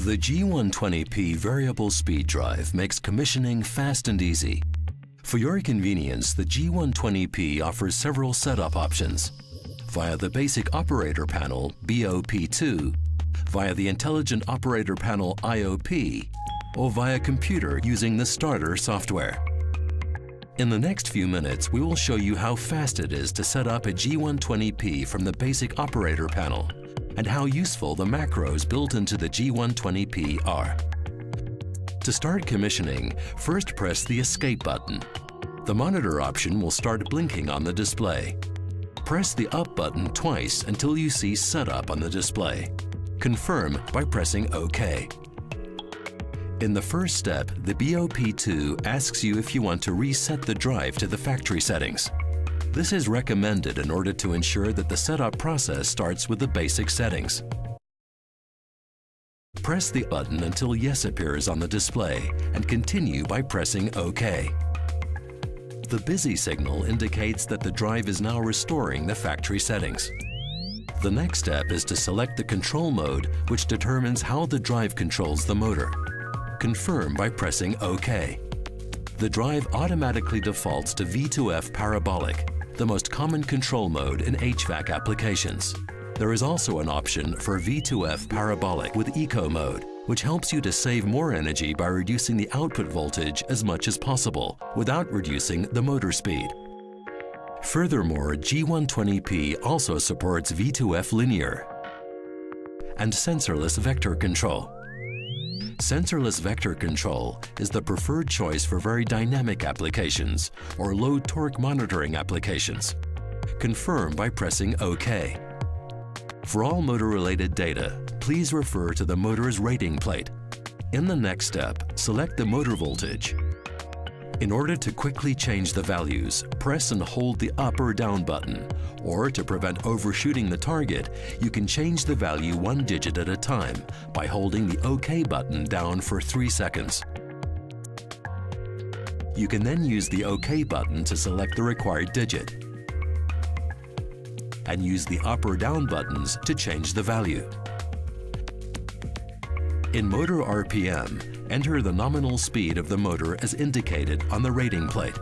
The G120P variable speed drive makes commissioning fast and easy. For your convenience, the G120P offers several setup options via the Basic Operator Panel BOP2, via the Intelligent Operator Panel IOP, or via computer using the Starter software. In the next few minutes, we will show you how fast it is to set up a G120P from the Basic Operator Panel and how useful the macros built into the G120P are. To start commissioning, first press the Escape button. The monitor option will start blinking on the display. Press the Up button twice until you see Setup on the display. Confirm by pressing OK. In the first step, the BOP2 asks you if you want to reset the drive to the factory settings. This is recommended in order to ensure that the setup process starts with the basic settings. Press the button until Yes appears on the display and continue by pressing OK. The busy signal indicates that the drive is now restoring the factory settings. The next step is to select the control mode, which determines how the drive controls the motor. Confirm by pressing OK. The drive automatically defaults to V2F parabolic, the most common control mode in HVAC applications. There is also an option for V2F parabolic with Eco mode, which helps you to save more energy by reducing the output voltage as much as possible without reducing the motor speed. Furthermore, G120P also supports V2F linear and sensorless vector control. Sensorless vector control is the preferred choice for very dynamic applications or low torque monitoring applications. Confirm by pressing OK. For all motor-related data, please refer to the motor's rating plate. In the next step, select the motor voltage. In order to quickly change the values, press and hold the up or down button, or to prevent overshooting the target, you can change the value one digit at a time by holding the OK button down for 3 seconds. You can then use the OK button to select the required digit, and use the up or down buttons to change the value. In motor RPM, enter the nominal speed of the motor as indicated on the rating plate.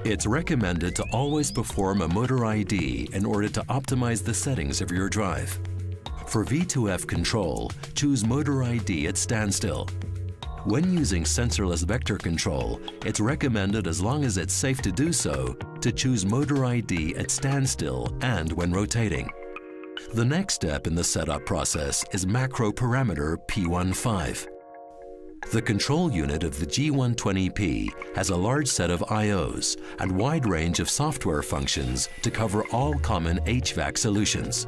It's recommended to always perform a motor ID in order to optimize the settings of your drive. For V2F control, choose motor ID at standstill. When using sensorless vector control, it's recommended, as long as it's safe to do so, to choose motor ID at standstill and when rotating. The next step in the setup process is macro parameter P15. The control unit of the G120P has a large set of I/Os and wide range of software functions to cover all common HVAC solutions.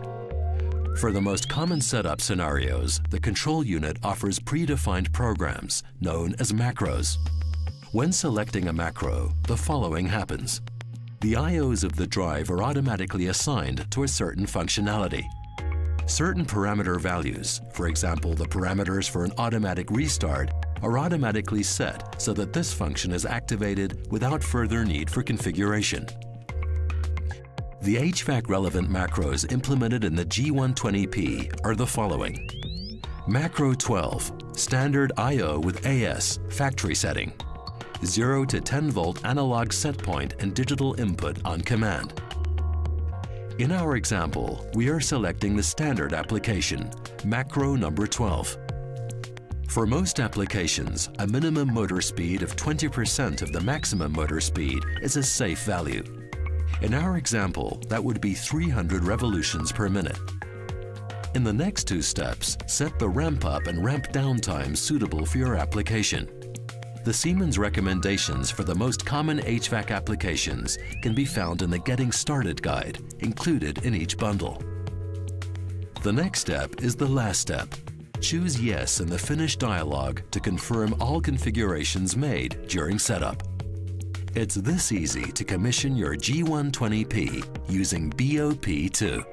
For the most common setup scenarios, the control unit offers predefined programs known as macros. When selecting a macro, the following happens. The I/Os of the drive are automatically assigned to a certain functionality. Certain parameter values, for example the parameters for an automatic restart, are automatically set so that this function is activated without further need for configuration. The HVAC-relevant macros implemented in the G120P are the following. Macro 12, standard I/O with AS, factory setting. 0 to 10 volt analog set point and digital input on command. In our example, we are selecting the standard application, macro number 12. For most applications, a minimum motor speed of 20% of the maximum motor speed is a safe value. In our example, that would be 300 revolutions per minute. In the next two steps, set the ramp up and ramp down time suitable for your application. The Siemens recommendations for the most common HVAC applications can be found in the Getting Started guide, included in each bundle. The next step is the last step. Choose Yes in the Finish dialog to confirm all configurations made during setup. It's this easy to commission your G120P using BOP2.